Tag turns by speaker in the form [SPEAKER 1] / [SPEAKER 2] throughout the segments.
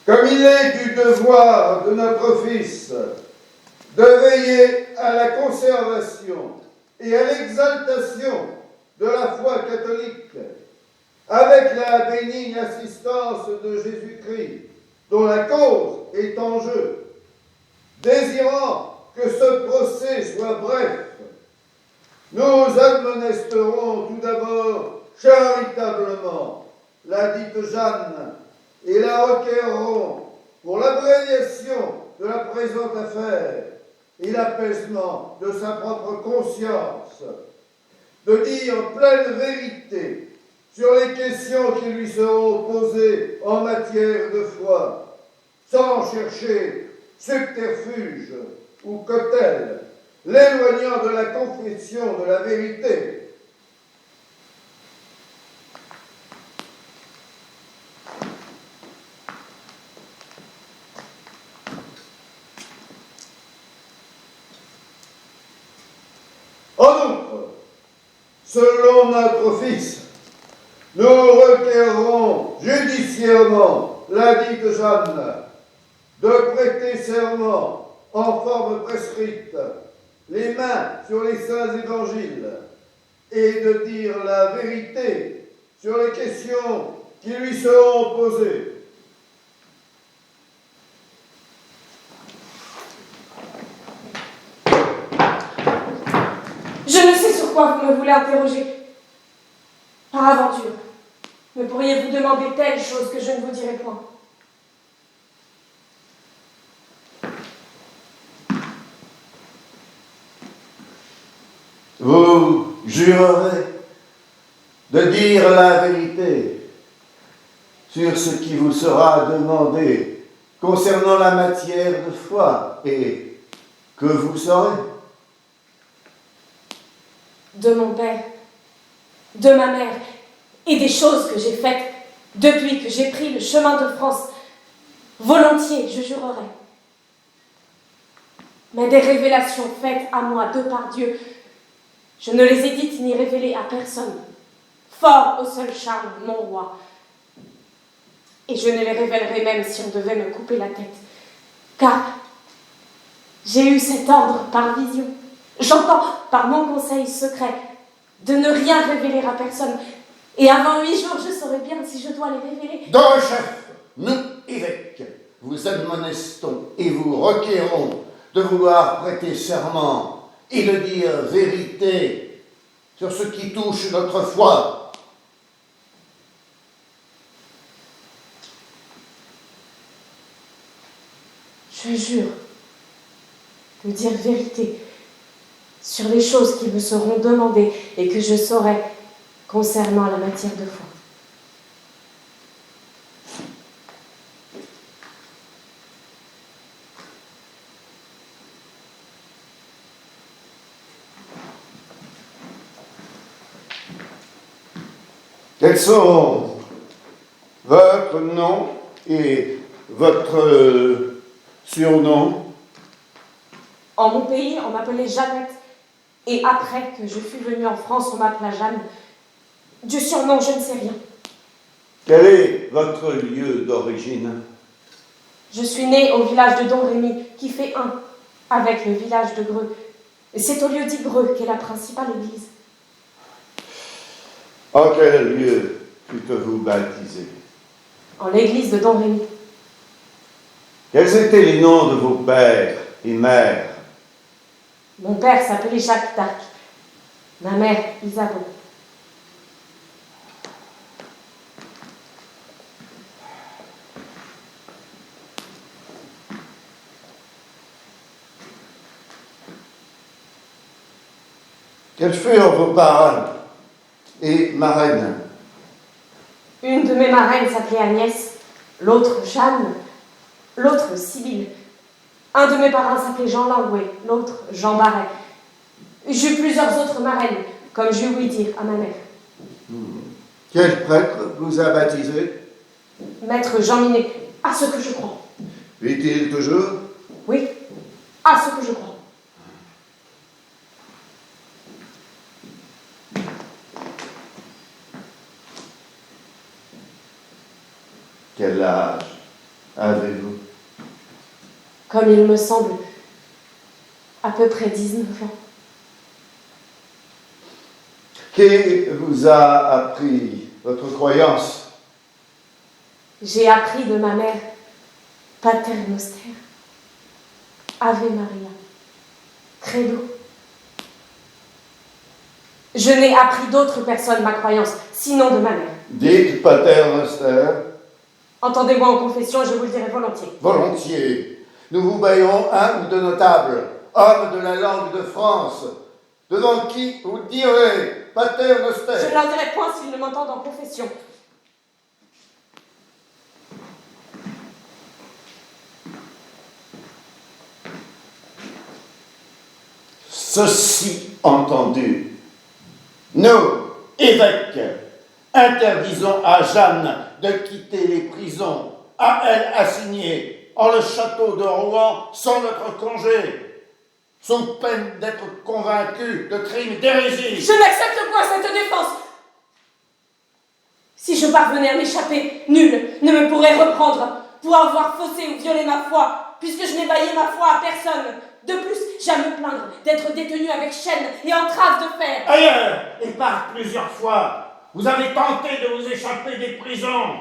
[SPEAKER 1] comme il est du devoir de notre Fils de veiller à la conservation et à l'exaltation de la foi catholique, avec la bénigne assistance de Jésus-Christ, dont la cause est en jeu, désirant que ce procès soit bref, nous admonesterons tout d'abord charitablement la dite Jeanne et la requérerons pour l'abréviation de la présente affaire et l'apaisement de sa propre conscience, de dire pleine vérité sur les questions qui lui seront posées en matière de foi, sans chercher subterfuge ou cautèle, l'éloignant de la confession de la vérité. En outre, selon notre Fils, nous requérons judiciairement la dite Jeanne de prêter serment en forme prescrite, les mains sur les saints évangiles, et de dire la vérité sur les questions qui lui seront posées.
[SPEAKER 2] Je ne sais sur quoi vous me voulez interroger. Par aventure, me pourriez-vous demander telle chose que je ne vous dirai point?
[SPEAKER 1] Vous jurerez de dire la vérité sur ce qui vous sera demandé concernant la matière de foi et que vous saurez.
[SPEAKER 2] De mon père, de ma mère, et des choses que j'ai faites depuis que j'ai pris le chemin de France, volontiers je jurerai. Mais des révélations faites à moi de par Dieu, je ne les ai dites ni révélées à personne, fort au seul charme, mon roi. Et je ne les révélerai même si on devait me couper la tête, car j'ai eu cet ordre par vision, j'entends par mon conseil secret, de ne rien révéler à personne, et avant 8 jours, je saurai bien si je dois les révéler.
[SPEAKER 1] Dans le chef, nous, évêques, vous admonestons et vous requérons de vouloir prêter serment et de dire vérité sur ce qui touche notre foi.
[SPEAKER 2] Je jure de dire vérité sur les choses qui me seront demandées et que je saurai concernant la matière de foi.
[SPEAKER 1] Quels sont votre nom et votre surnom?
[SPEAKER 2] En mon pays, on m'appelait Jeannette, et après que je fus venue en France, on m'appela Jeanne. Du surnom, je ne sais rien.
[SPEAKER 1] Quel est votre lieu d'origine?
[SPEAKER 2] Je suis née au village de Don Rémy, qui fait un avec le village de Greux. C'est au lieu dit Greux qu'est la principale église.
[SPEAKER 1] En quel lieu fûtes-vous baptisé?
[SPEAKER 2] En l'église de Don Rémy.
[SPEAKER 1] Quels étaient les noms de vos pères et mères?
[SPEAKER 2] Mon père s'appelait Jacques d'Arc, ma mère Isabeau.
[SPEAKER 1] Quels furent vos parents et marraines?
[SPEAKER 2] Une de mes marraines s'appelait Agnès, l'autre Jeanne, l'autre Sibylle. Un de mes parents s'appelait Jean Langouet, l'autre Jean Barret. J'eus plusieurs autres marraines, comme je ouï dire à ma mère.
[SPEAKER 1] Quel prêtre vous a baptisé?
[SPEAKER 2] Maître Jean Minet, à ce que je crois.
[SPEAKER 1] Vit-il toujours?
[SPEAKER 2] Oui, à ce que je crois.
[SPEAKER 1] Quel âge avez-vous?
[SPEAKER 2] Comme il me semble, à peu près 19 ans.
[SPEAKER 1] Qui vous a appris votre croyance?
[SPEAKER 2] J'ai appris de ma mère, Pater Noster, Ave Maria, Credo. Je n'ai appris d'autres personnes ma croyance, sinon de ma mère.
[SPEAKER 1] Dites, Pater Noster.
[SPEAKER 2] Entendez-moi en confession, je vous le dirai volontiers.
[SPEAKER 1] Volontiers. Nous vous baillerons un ou deux notables, hommes de la langue de France, devant qui vous direz, Pater Noster.
[SPEAKER 2] Je ne leur dirai point s'ils ne m'entendent en confession.
[SPEAKER 1] Ceci entendu, nous, évêques, interdisons à Jeanne de quitter les prisons à elle assignées en le château de Rouen sans notre congé, sous peine d'être convaincue de crimes d'hérésie.
[SPEAKER 2] Je n'accepte point cette défense. Si je parvenais à m'échapper, nul ne me pourrait reprendre pour avoir faussé ou violé ma foi, puisque je n'ai baillé ma foi à personne. De plus, j'ai à me plaindre d'être détenu avec chaînes et entraves de fer.
[SPEAKER 3] Ailleurs, et par plusieurs fois, vous avez tenté de vous échapper des prisons.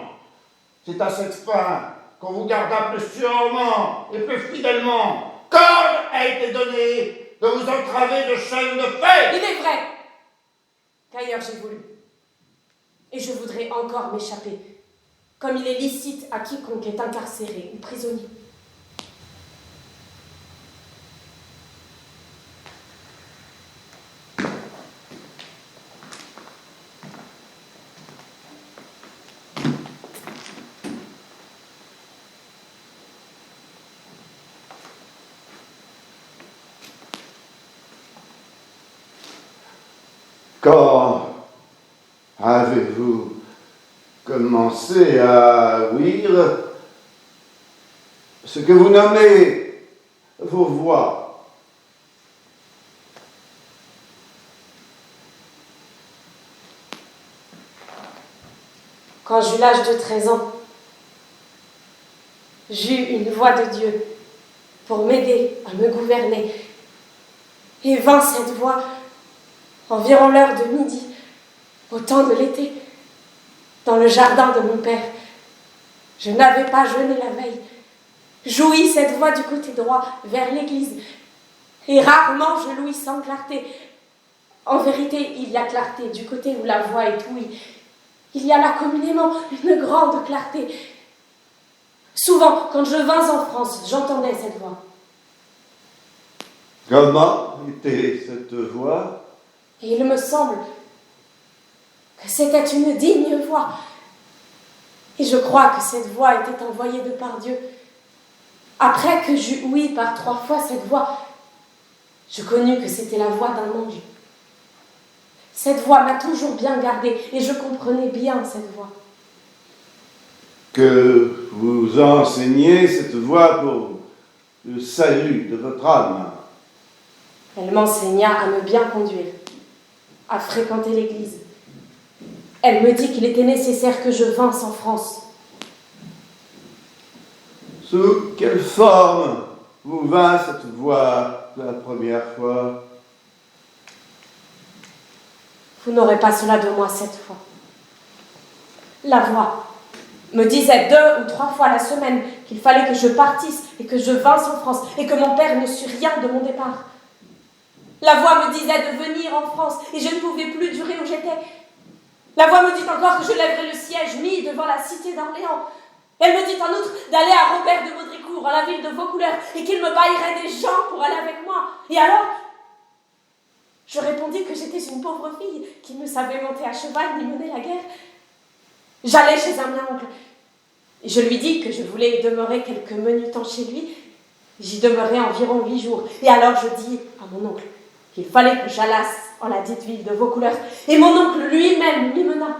[SPEAKER 3] C'est à cette fin qu'on vous garda plus sûrement et plus fidèlement qu'ordre a été donné de vous entraver de chaînes de fer.
[SPEAKER 2] Il est vrai qu'ailleurs j'ai voulu. Et je voudrais encore m'échapper, comme il est licite à quiconque est incarcéré ou prisonnier.
[SPEAKER 1] Quand avez-vous commencé à ouïr ce que vous nommez vos voix?
[SPEAKER 2] Quand j'eus l'âge de 13 ans, j'eus une voix de Dieu pour m'aider à me gouverner. Et vint cette voix environ l'heure de midi, au temps de l'été, dans le jardin de mon père. Je n'avais pas jeûné la veille. J'ouïs cette voix du côté droit, vers l'église, et rarement je l'ouïs sans clarté. En vérité, il y a clarté du côté où la voix est ouïe. Il y a là communément une grande clarté. Souvent, quand je vins en France, j'entendais cette voix.
[SPEAKER 1] Comment était cette voix?
[SPEAKER 2] Et il me semble que c'était une digne voix. Et je crois que cette voix était envoyée de par Dieu. Après que j'eus ouï par 3 fois cette voix, je connus que c'était la voix d'un ange. Cette voix m'a toujours bien gardée et je comprenais bien cette voix.
[SPEAKER 1] Que vous enseignez cette voix pour le salut de votre âme.
[SPEAKER 2] Elle m'enseigna à me bien conduire, à fréquenter l'église. Elle me dit qu'il était nécessaire que je vinsse en France.
[SPEAKER 1] Sous quelle forme vous vint cette voix la première fois?
[SPEAKER 2] Vous n'aurez pas cela de moi cette fois. La voix me disait 2 ou 3 fois la semaine qu'il fallait que je partisse et que je vinsse en France et que mon père ne sût rien de mon départ. La voix me disait de venir en France et je ne pouvais plus durer où j'étais. La voix me dit encore que je lèverais le siège mis devant la cité d'Orléans. Elle me dit en outre d'aller à Robert de Baudricourt, à la ville de Vaucouleurs, et qu'il me baillerait des gens pour aller avec moi. Et alors, je répondis que j'étais une pauvre fille qui ne savait monter à cheval ni mener la guerre. J'allai chez un mien oncle. Et je lui dis que je voulais demeurer quelques menus temps chez lui. J'y demeurai environ 8 jours. Et alors je dis à mon oncle qu'il fallait que j'allasse en la dite ville de Vaucouleurs. Et mon oncle lui-même m'y mena.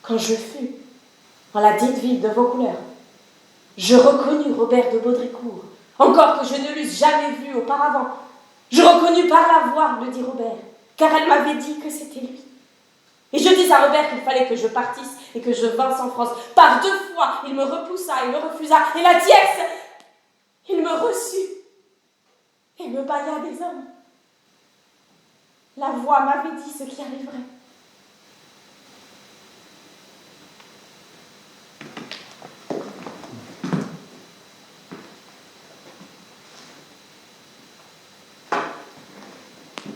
[SPEAKER 2] Quand je fus en la dite ville de Vaucouleurs, je reconnus Robert de Baudricourt, encore que je ne l'eusse jamais vu auparavant. Je reconnus par la voix, me dit Robert, car elle m'avait dit que c'était lui. Et je dis à Robert qu'il fallait que je partisse et que je vinsse en France. Par 2 fois, il me repoussa, il me refusa. Et la tierce, il me reçut et me bailla des hommes. La voix m'avait dit ce qui arriverait.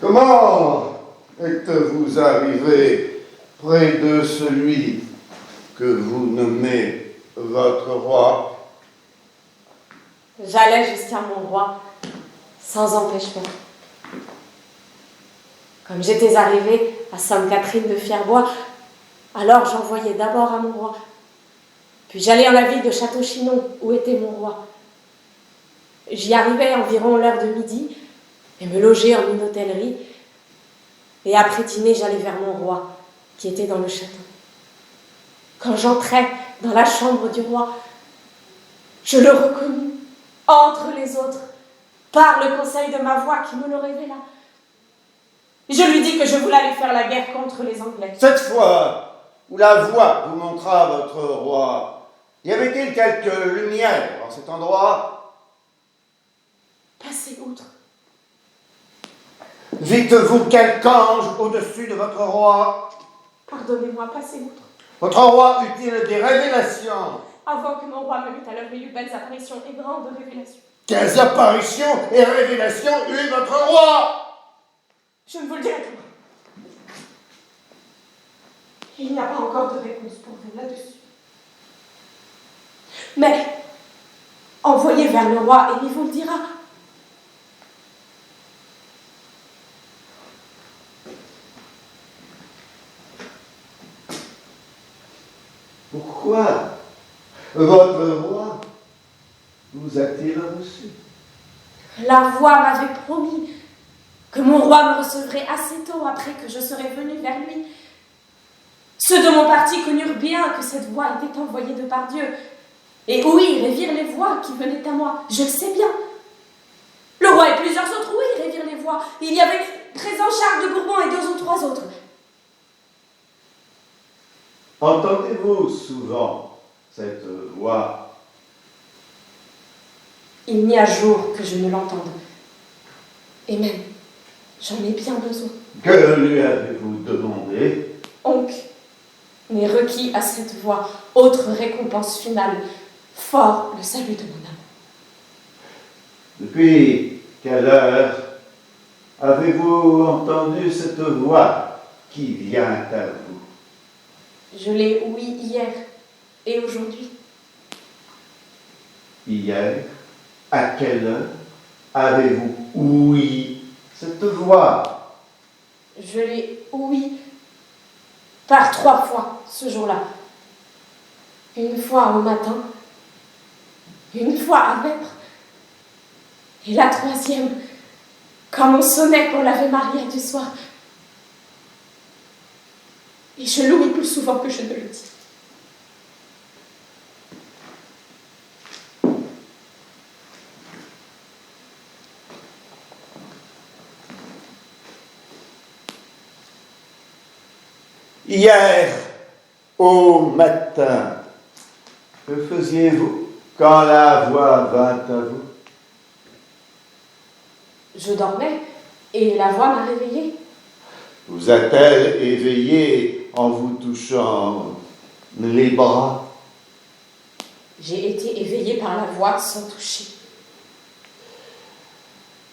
[SPEAKER 1] Comment êtes-vous arrivé près de celui que vous nommez votre roi?
[SPEAKER 2] J'allais jusqu'à mon roi sans empêchement. Comme j'étais arrivée à Sainte-Catherine de Fierbois, alors j'envoyais d'abord à mon roi. Puis j'allais en la ville de Château-Chinon, où était mon roi. J'y arrivais environ l'heure de midi et me logeais en une hôtellerie. Et après dîner, j'allais vers mon roi, qui était dans le château. Quand j'entrais dans la chambre du roi, je le reconnus entre les autres, par le conseil de ma voix qui me le révéla. Je lui dis que je voulais aller faire la guerre contre les Anglais.
[SPEAKER 1] Cette fois où la voix vous montra votre roi, y avait-il quelque lumière en cet endroit?
[SPEAKER 2] Passez outre.
[SPEAKER 1] Vîtes-vous quelque ange au-dessus de votre roi?
[SPEAKER 2] Pardonnez-moi, passez outre.
[SPEAKER 1] Votre roi eut-il des révélations?
[SPEAKER 2] Avant que mon roi me mît à l'œuvre, il eut belles apparitions et grandes révélations.
[SPEAKER 1] Quelles apparitions et révélations eut votre roi?
[SPEAKER 2] Je ne vous le dirai pas. Il n'y a pas encore de réponse pour vous là-dessus. Mais envoyez vers le roi et il vous le dira.
[SPEAKER 1] Pourquoi votre roi vous a-t-il reçu?
[SPEAKER 2] La voix m'avait promis que mon roi me recevrait assez tôt après que je serais venue vers lui. Ceux de mon parti connurent bien que cette voix était envoyée de par Dieu. Et oui, ils révirent les voix qui venaient à moi, je le sais bien. Le roi et plusieurs autres, oui, révirent les voix. Il y avait présent Charles de Bourbon et 2 ou 3 autres.
[SPEAKER 1] Entendez-vous souvent cette voix?
[SPEAKER 2] Il n'y a jour que je ne l'entende. Et même, j'en ai bien besoin.
[SPEAKER 1] Que lui avez-vous demandé?
[SPEAKER 2] Oncle n'est requis à cette voix, autre récompense finale, fort le salut de mon âme.
[SPEAKER 1] Depuis quelle heure avez-vous entendu cette voix qui vient à vous?
[SPEAKER 2] Je l'ai ouï hier et aujourd'hui.
[SPEAKER 1] Hier, à quelle heure avez-vous ouï cette voix?
[SPEAKER 2] Je l'ai ouï par 3 fois ce jour-là. Une fois au matin, une fois à vêpres, et la 3e, quand on sonnait pour l'Ave Maria du soir. Et je l'ouïs plus souvent que je ne le dis.
[SPEAKER 1] Hier, au matin, que faisiez-vous quand la voix vint à vous?
[SPEAKER 2] Je dormais et la voix m'a réveillée.
[SPEAKER 1] Vous a-t-elle éveillé en vous touchant les bras?
[SPEAKER 2] J'ai été éveillée par la voix sans toucher.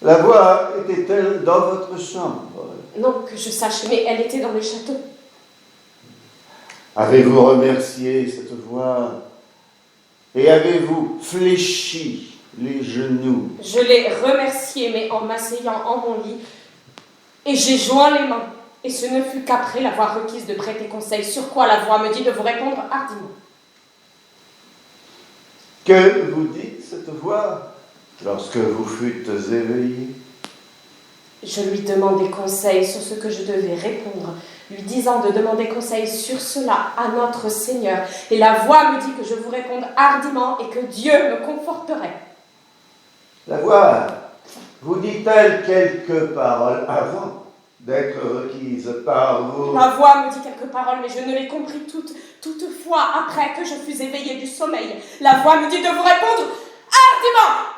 [SPEAKER 1] La voix était-elle dans votre chambre?
[SPEAKER 2] Non, que je sache, mais elle était dans le château.
[SPEAKER 1] Avez-vous remercié cette voix et avez-vous fléchi les genoux?
[SPEAKER 2] Je l'ai remerciée, mais en m'asseyant en mon lit, et j'ai joint les mains. Et ce ne fut qu'après l'avoir requise de prêter conseil, sur quoi la voix me dit de vous répondre hardiment.
[SPEAKER 1] Que vous dit cette voix lorsque vous fûtes éveillé?
[SPEAKER 2] Je lui demandai conseil sur ce que je devais répondre, lui disant de demander conseil sur cela à notre Seigneur. Et la voix me dit que je vous réponde hardiment et que Dieu me conforterait.
[SPEAKER 1] La voix vous dit-elle quelques paroles avant d'être requise par vous.
[SPEAKER 2] La voix me dit quelques paroles, mais je ne les compris toutes. Toutefois, après que je fus éveillée du sommeil, la voix me dit de vous répondre hardiment.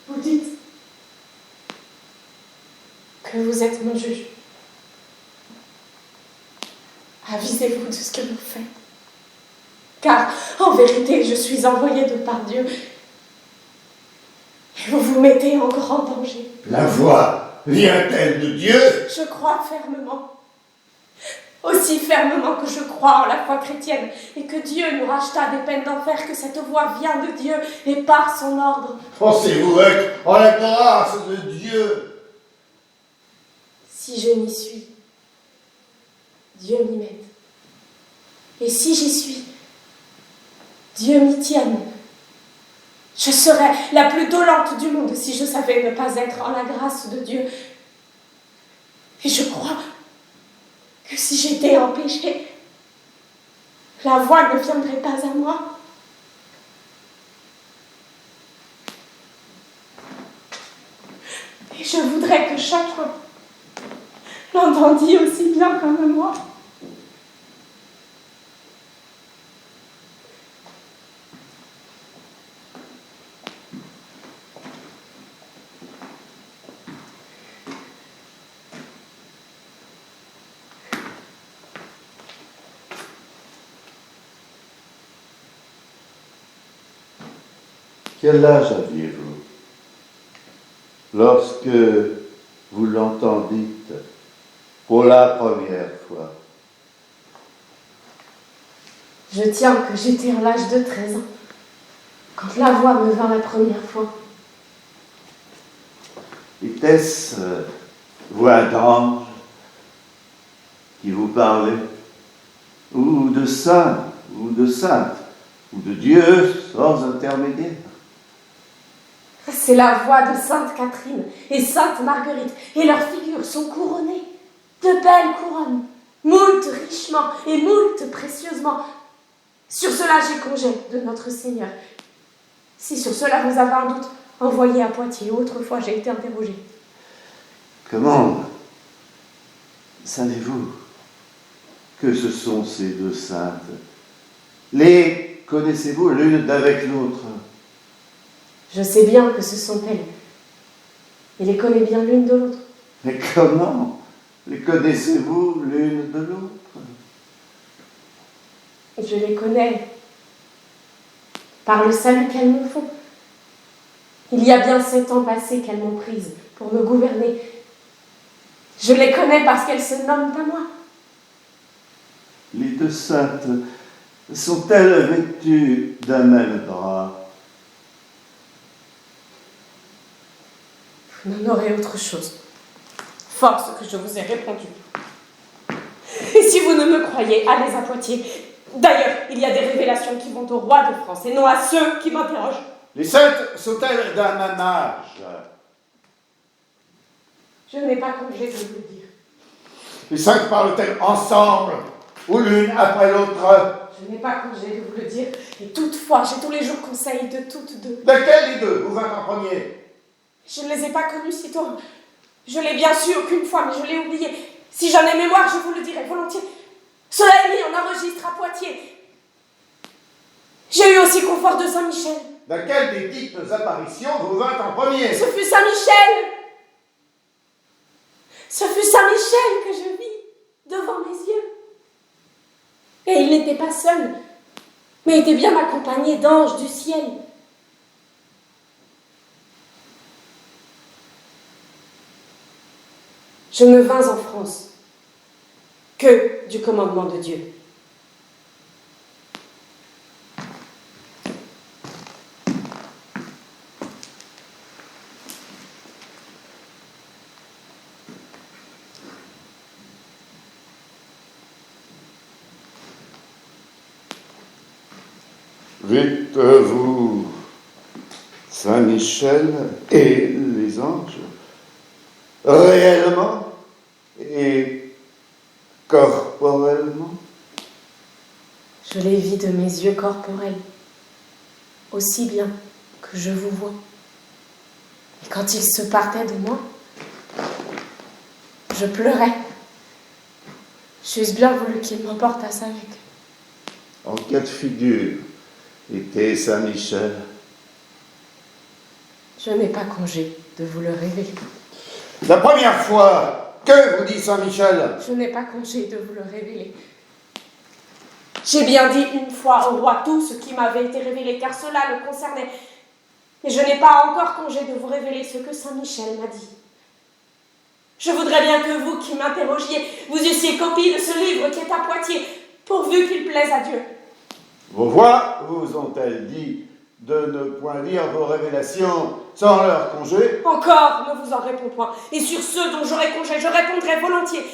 [SPEAKER 2] Vous dites que vous êtes mon juge. Avisez-vous de ce que vous faites. Car, en vérité, je suis envoyée de par Dieu. Et vous vous mettez en grand danger.
[SPEAKER 1] La voix vient-elle de Dieu?
[SPEAKER 2] Je crois fermement. Aussi fermement que je crois en la foi chrétienne et que Dieu nous racheta des peines d'enfer, que cette voix vient de Dieu et par son ordre.
[SPEAKER 1] Pensez-vous être en la grâce de Dieu?
[SPEAKER 2] Si je m'y suis, Dieu m'y m'aide. Et si j'y suis, Dieu m'y tienne. Je serais la plus dolente du monde si je savais ne pas être en la grâce de Dieu. Et je crois que si j'étais en péché, la voix ne viendrait pas à moi. Et je voudrais que chacun l'entendît aussi bien comme moi.
[SPEAKER 1] Quel âge aviez-vous lorsque vous l'entendîtes pour la première fois?
[SPEAKER 2] Je tiens que j'étais à l'âge de 13 ans, quand la voix me vint la première fois.
[SPEAKER 1] Était-ce voix d'ange qui vous parlait, ou de saint, ou de sainte, ou de Dieu sans intermédiaire?
[SPEAKER 2] C'est la voix de Sainte Catherine et Sainte Marguerite, et leurs figures sont couronnées de belles couronnes, moult richement et moult précieusement. Sur cela j'ai congé de notre Seigneur. Si sur cela vous avez un doute, envoyez à Poitiers. Autrefois j'ai été interrogée.
[SPEAKER 1] Comment savez-vous que ce sont ces deux saintes? Les connaissez-vous l'une d'avec l'autre?
[SPEAKER 2] Je sais bien que ce sont elles, et les connais bien l'une de l'autre.
[SPEAKER 1] Mais comment les connaissez-vous l'une de l'autre?
[SPEAKER 2] Je les connais par le salut qu'elles m'ont fait. Il y a bien 7 ans passés qu'elles m'ont prise pour me gouverner. Je les connais parce qu'elles se nomment à moi.
[SPEAKER 1] Les deux saintes sont-elles vêtues d'un même drap?
[SPEAKER 2] Vous n'en aurez autre chose. Force que je vous ai répondu. Et si vous ne me croyez, allez à Poitiers. D'ailleurs, il y a des révélations qui vont au roi de France et non à ceux qui m'interrogent.
[SPEAKER 3] Les saintes sont-elles d'un même âge?
[SPEAKER 2] Je n'ai pas congé de vous le dire.
[SPEAKER 3] Les saintes parlent-elles ensemble ou l'une après l'autre?
[SPEAKER 2] Je n'ai pas congé de vous le dire. Et toutefois, j'ai tous les jours conseil de toutes deux.
[SPEAKER 3] Laquelle des deux vous vint en premier?
[SPEAKER 2] Je ne les ai pas connues si tôt. Je l'ai bien su aucune fois, mais je l'ai oublié. Si j'en ai mémoire, je vous le dirai volontiers. Cela est mis en enregistre à Poitiers. J'ai eu aussi confort de Saint-Michel.
[SPEAKER 3] Laquelle des dites apparitions vous vint en premier?
[SPEAKER 2] Ce fut Saint-Michel. Ce fut Saint-Michel que je vis devant mes yeux. Et il n'était pas seul, mais était bien accompagné d'anges du ciel. Je ne vins en France que du commandement de Dieu.
[SPEAKER 1] Vîtes-vous Saint-Michel et les anges réellement et corporellement?
[SPEAKER 2] Je les vis de mes yeux corporels, aussi bien que je vous vois. Et quand ils se partaient de moi, je pleurais. J'eusse bien voulu qu'ils m'emportassent avec eux.
[SPEAKER 1] En cas de figure était Saint-Michel?
[SPEAKER 2] Je n'ai pas congé de vous le révéler.
[SPEAKER 3] La première fois, que vous dit Saint-Michel?
[SPEAKER 2] Je n'ai pas congé de vous le révéler. J'ai bien dit une fois au roi tout ce qui m'avait été révélé, car cela le concernait. Mais je n'ai pas encore congé de vous révéler ce que Saint-Michel m'a dit. Je voudrais bien que vous, qui m'interrogiez, vous eussiez copie de ce livre qui est à Poitiers, pourvu qu'il plaise à Dieu.
[SPEAKER 1] Vos voix vous ont-elles dit de ne point lire vos révélations sans leur congé?
[SPEAKER 2] Encore ne vous en réponds point, et sur ceux dont j'aurai congé, je répondrai volontiers.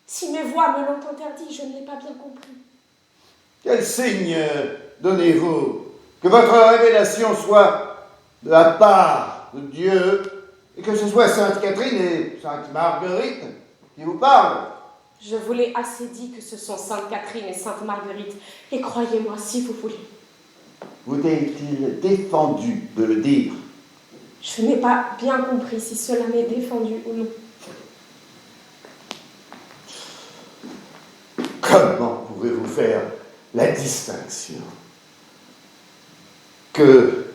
[SPEAKER 2] Si mes voix me l'ont interdit, je ne l'ai pas bien compris.
[SPEAKER 1] Quel signe donnez-vous que votre révélation soit de la part de Dieu et que ce soit Sainte Catherine et Sainte Marguerite qui vous parlent?
[SPEAKER 2] Je vous l'ai assez dit que ce sont Sainte Catherine et Sainte Marguerite, et croyez-moi si vous voulez.
[SPEAKER 1] Vous est-il défendu de le dire?
[SPEAKER 2] Je n'ai pas bien compris si cela m'est défendu ou non.
[SPEAKER 1] Comment pouvez-vous faire la distinction que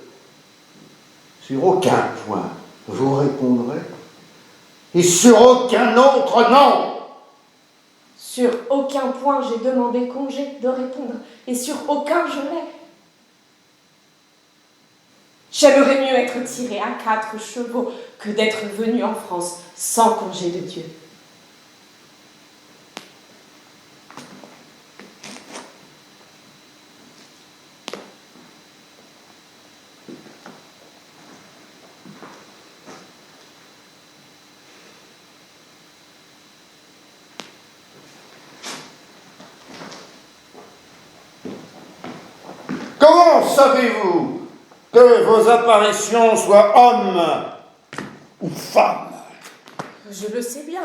[SPEAKER 1] sur aucun point vous répondrez et sur aucun autre non?
[SPEAKER 2] Sur aucun point j'ai demandé congé de répondre, et sur aucun je l'ai. J'aimerais mieux être tiré à 4 chevaux que d'être venu en France sans congé de Dieu.
[SPEAKER 3] Comment savez-vous que vos apparitions soient hommes ou femmes?
[SPEAKER 2] Je le sais bien.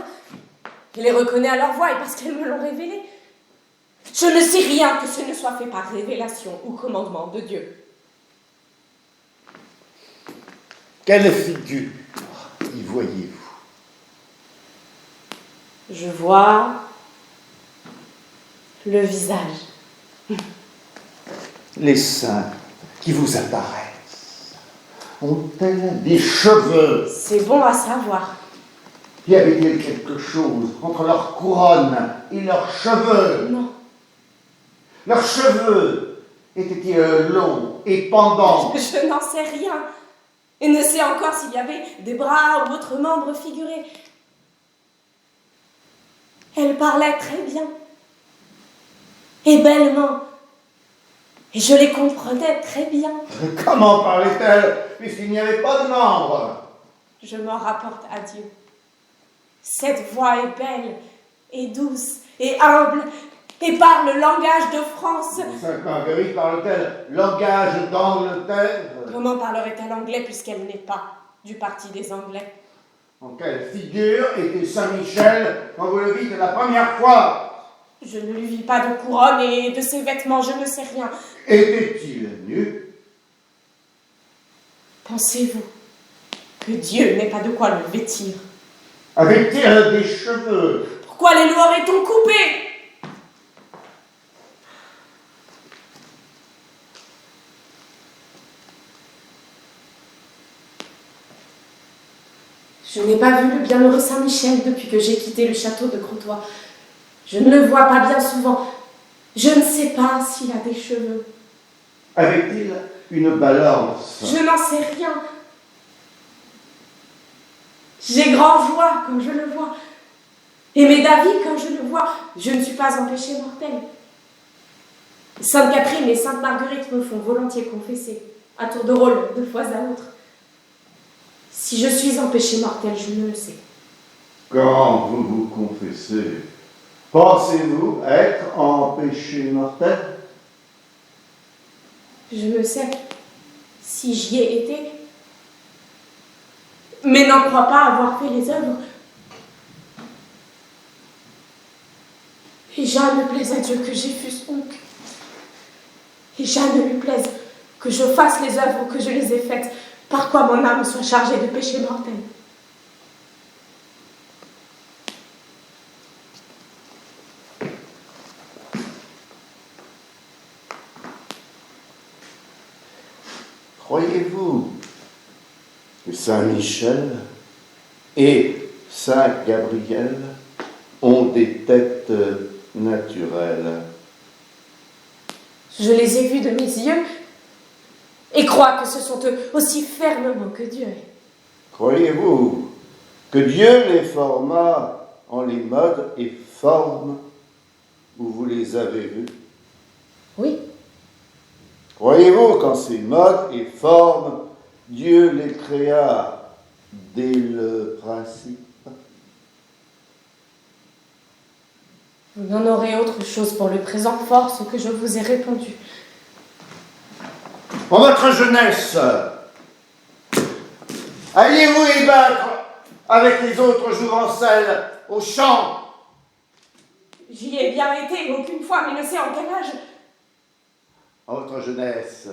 [SPEAKER 2] Je les reconnais à leur voix et parce qu'elles me l'ont révélé. Je ne sais rien que ce ne soit fait par révélation ou commandement de Dieu.
[SPEAKER 1] Quelle figure y voyez-vous?
[SPEAKER 2] Je vois le visage.
[SPEAKER 1] Les seins qui vous apparaissent ont-elles des cheveux?
[SPEAKER 2] C'est bon à savoir.
[SPEAKER 1] Y avait-il quelque chose entre leur couronne et leurs cheveux?
[SPEAKER 2] Non.
[SPEAKER 1] Leurs cheveux étaient-ils longs et pendants?
[SPEAKER 2] Je n'en sais rien. Et ne sais encore s'il y avait des bras ou autres membres figurés. Elle parlait très bien. Et bellement. Et je les comprenais très bien.
[SPEAKER 1] Comment parlait-elle puisqu'il n'y avait pas de membres?
[SPEAKER 2] Je m'en rapporte à Dieu. Cette voix est belle, et douce, et humble, et parle le langage de France.
[SPEAKER 1] Sainte Marguerite parle-t-elle langage d'Angleterre?
[SPEAKER 2] Comment parlerait-elle anglais puisqu'elle n'est pas du parti des Anglais?
[SPEAKER 1] En quelle figure était Saint-Michel quand vous le vîtes la première fois?
[SPEAKER 2] Je ne lui vis pas de couronne et de ses vêtements, je ne sais rien.
[SPEAKER 1] Était-il nu?
[SPEAKER 2] Pensez-vous que Dieu n'ait pas de quoi le vêtir?
[SPEAKER 1] Avait-il des cheveux?
[SPEAKER 2] Pourquoi les lui aurait-on coupés? Je n'ai pas vu le bienheureux Saint-Michel depuis que j'ai quitté le château de Crotoy. Je ne le vois pas bien souvent. Je ne sais pas s'il a des cheveux.
[SPEAKER 1] Avait-il une balance?
[SPEAKER 2] Je n'en sais rien. J'ai grand joie quand je le vois. Et mes d'avis quand je le vois. Je ne suis pas empêchée mortelle. Sainte Catherine et Sainte Marguerite me font volontiers confesser, à tour de rôle, de fois à autre. Si je suis empêchée mortelle, je ne le sais.
[SPEAKER 1] Quand vous vous confessez, pensez-vous être empêché mortel?
[SPEAKER 2] Je ne sais si j'y ai été, mais n'en crois pas avoir fait les œuvres. Et jamais plaise à Dieu que j'y fusse honte. déjà ne lui plaise, que je fasse les œuvres que je les ai faites, par quoi mon âme soit chargée de péchés mortels.
[SPEAKER 3] Croyez-vous que Saint Michel et Saint Gabriel ont des têtes naturelles?
[SPEAKER 2] Je les ai vus de mes yeux et crois que ce sont eux aussi fermement que Dieu est.
[SPEAKER 3] Croyez-vous que Dieu les forma en les modes et formes où vous les avez vus?
[SPEAKER 2] Oui,
[SPEAKER 3] Croyez-vous qu'en ces modes et formes, Dieu les créa dès le principe?
[SPEAKER 2] vous n'en aurez autre chose pour le présent fort ce que je vous ai répondu.
[SPEAKER 3] En votre jeunesse, alliez-vous y battre avec les autres jouvencelles au champ?
[SPEAKER 2] J'y ai bien été aucune fois, mais ne sais en quel âge.
[SPEAKER 3] En votre jeunesse,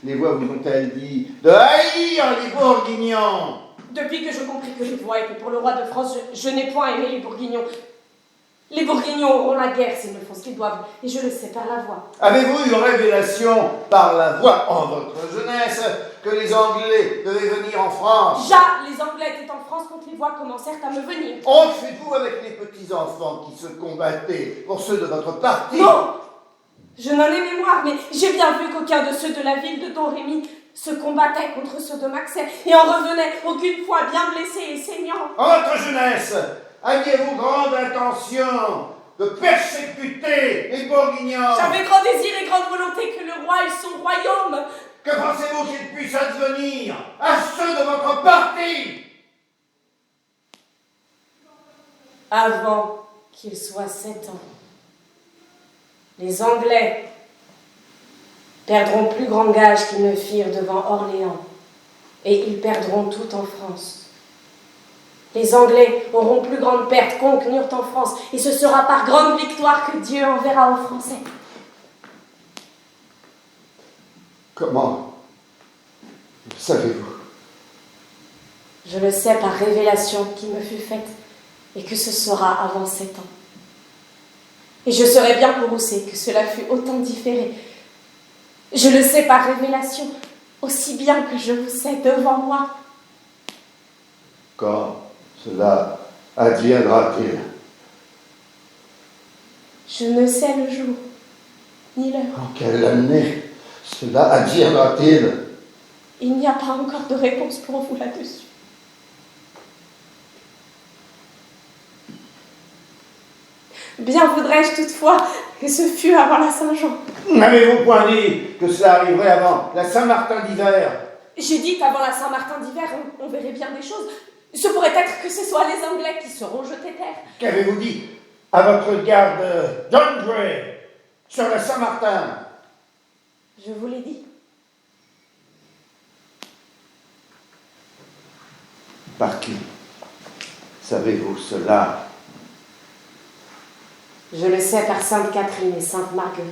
[SPEAKER 3] les voix vous ont-elles dit de haïr les Bourguignons?
[SPEAKER 2] Depuis que je compris que les voix étaient pour le roi de France, je n'ai point aimé les Bourguignons. Les Bourguignons auront la guerre s'ils ne font ce qu'ils doivent, et je le sais par la voix.
[SPEAKER 3] Avez-vous eu révélation par la voix en votre jeunesse que les Anglais devaient venir en France?
[SPEAKER 2] Les Anglais étaient en France quand les voix commencèrent à me venir.
[SPEAKER 3] Honte faites-vous avec les petits-enfants qui se combattaient pour ceux de votre parti?
[SPEAKER 2] Non, je n'en ai mémoire, mais j'ai bien vu qu'aucun de ceux de la ville de Don Rémy se combattait contre ceux de Maxey et en revenait aucune fois bien blessés et saignants.
[SPEAKER 3] En votre jeunesse, aviez-vous grande intention de persécuter les Bourguignons?
[SPEAKER 2] J'avais grand désir et grande volonté que le roi et son royaume.
[SPEAKER 3] Que pensez-vous qu'ils puissent advenir à ceux de votre parti?
[SPEAKER 2] Avant qu'il soit 7 ans, les Anglais perdront plus grand gage qu'ils ne firent devant Orléans, et ils perdront tout en France. Les Anglais auront plus grande perte qu'ont n'eurent en France, et ce sera par grande victoire que Dieu enverra aux Français.
[SPEAKER 3] Comment le savez-vous?
[SPEAKER 2] Je le sais par révélation qui me fut faite, et que ce sera avant 7 ans. Et je serais bien courroucée que cela fût autant différé. Je le sais par révélation, aussi bien que je vous sais devant moi.
[SPEAKER 3] Quand cela adviendra-t-il?
[SPEAKER 2] Je ne sais le jour, ni l'heure.
[SPEAKER 3] En quelle année cela adviendra-t-il?
[SPEAKER 2] Il n'y a pas encore de réponse pour vous là-dessus. Bien voudrais-je toutefois que ce fût avant la Saint-Jean.
[SPEAKER 3] N'avez-vous point dit que cela arriverait avant la Saint-Martin d'hiver?
[SPEAKER 2] J'ai dit qu'avant la Saint-Martin d'hiver, on verrait bien des choses. Ce pourrait être que ce soit les Anglais qui seront jetés terre.
[SPEAKER 3] Qu'avez-vous dit à votre garde John Gray sur la Saint-Martin?
[SPEAKER 2] Je vous l'ai dit.
[SPEAKER 3] Par qui savez-vous cela?
[SPEAKER 2] Je le sais par Sainte Catherine et Sainte Marguerite.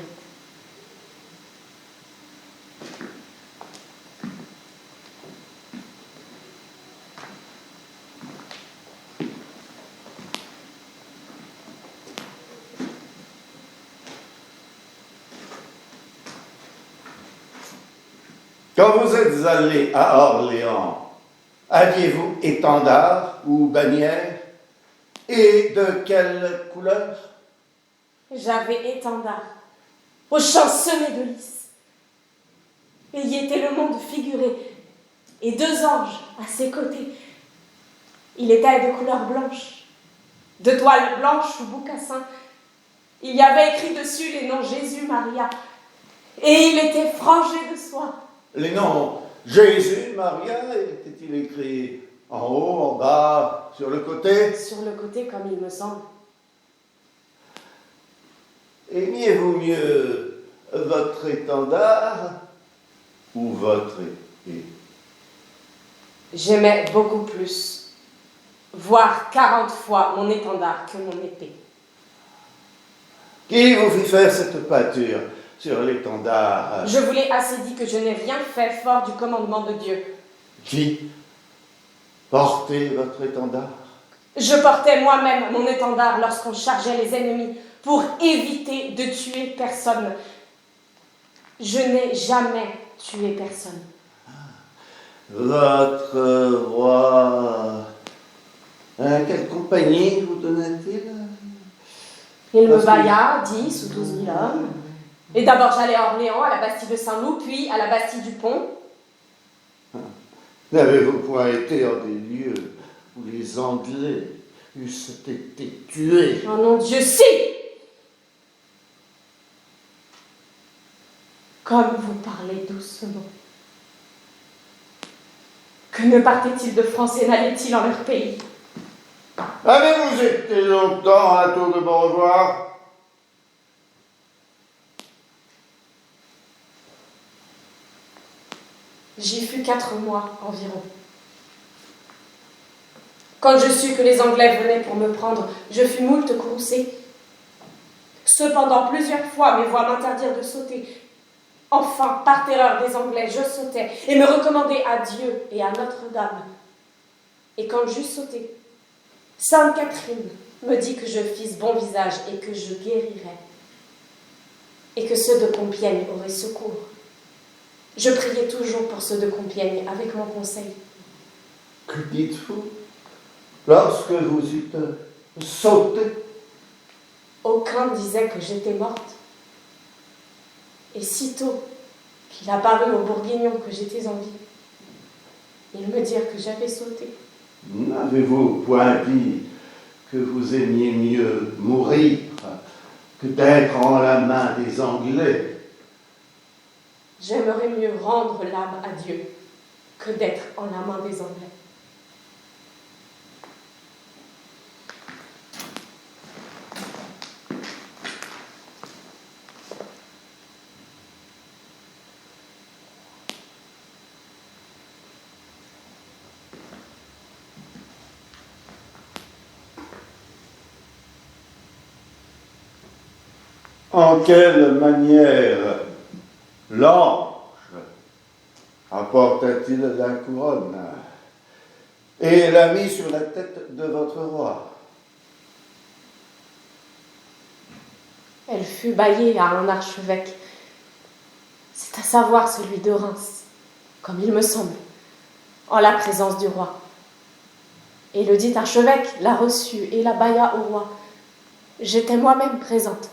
[SPEAKER 3] Quand vous êtes allé à Orléans, aviez-vous étendard ou bannière? Et de quelle couleur?
[SPEAKER 2] J'avais étendard, aux champs semés de lys. Et y était le monde figuré, et 2 anges à ses côtés. Il était de couleur blanche, de toile blanche ou boucassin. Il y avait écrit dessus les noms Jésus, Maria, et il était frangé de soie.
[SPEAKER 3] Les noms Jésus, Maria, étaient-ils écrits en haut, en bas, sur le côté?
[SPEAKER 2] Sur le côté, comme il me semble.
[SPEAKER 3] Aimiez-vous mieux votre étendard ou votre épée?
[SPEAKER 2] J'aimais beaucoup plus, voire 40 fois mon étendard que mon épée.
[SPEAKER 3] Qui vous fit faire cette peinture? sur l'étendard.
[SPEAKER 2] Je vous l'ai assez dit que je n'ai rien fait fort du commandement de Dieu.
[SPEAKER 3] Qui portait votre étendard?
[SPEAKER 2] Je portais moi-même mon étendard lorsqu'on chargeait les ennemis pour éviter de tuer personne. Je n'ai jamais tué personne.
[SPEAKER 3] Votre roi, quelle compagnie vous donnait-il?
[SPEAKER 2] Il me bailla 10 ou 12 000 hommes. Et d'abord j'allais à Orléans, à la Bastille de Saint-Loup, puis à la Bastille du Pont.
[SPEAKER 3] N'avez-vous point été en des lieux où les Anglais eussent été tués?
[SPEAKER 2] Oh non, Dieu, si! Comme vous parlez doucement. Que ne partait-il de France et n'allait-il en leur pays?
[SPEAKER 3] Avez-vous été longtemps à la tour de Beaurevoir?
[SPEAKER 2] J'y fus 4 mois environ. Quand je sus que les Anglais venaient pour me prendre, je fus moult courroucée. Cependant, plusieurs fois, mes voix m'interdirent de sauter. Enfin, par terreur des Anglais, je sautais et me recommandai à Dieu et à Notre-Dame. Et quand j'eus sauté, Sainte Catherine me dit que je fisse bon visage et que je guérirais, et que ceux de Compiègne auraient secours. Je priais toujours pour ceux de Compiègne avec mon conseil.
[SPEAKER 3] Que dites-vous lorsque vous eûtes sauté?
[SPEAKER 2] Aucun disait que j'étais morte. Et sitôt qu'il apparut aux Bourguignons que j'étais en vie, ils me dirent que j'avais sauté.
[SPEAKER 3] N'avez-vous point dit que vous aimiez mieux mourir que d'être en la main des Anglais?
[SPEAKER 2] J'aimerais mieux rendre l'âme à Dieu que d'être en la main des Anglais.
[SPEAKER 3] En quelle manière l'ange apporta-t-il la couronne et l'a mis sur la tête de votre roi?
[SPEAKER 2] Elle fut baillée à un archevêque, c'est à savoir celui de Reims, comme il me semble, en la présence du roi. Et le dit archevêque la reçut et la bailla au roi. J'étais moi-même présente.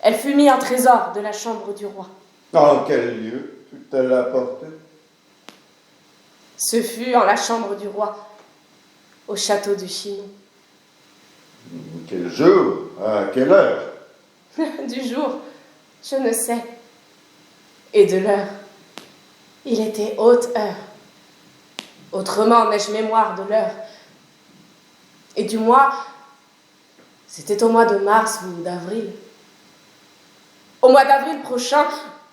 [SPEAKER 2] Elle fut mise en trésor de la chambre du roi.
[SPEAKER 3] En quel lieu fut-elle apportée?
[SPEAKER 2] Ce fut en la chambre du roi, au château du Chinon.
[SPEAKER 3] Quel jour? À quelle heure?
[SPEAKER 2] Du jour, je ne sais. Et de l'heure, il était haute heure. Autrement n'ai-je mémoire de l'heure. Et du mois, c'était au mois de mars ou d'avril. Au mois d'avril prochain,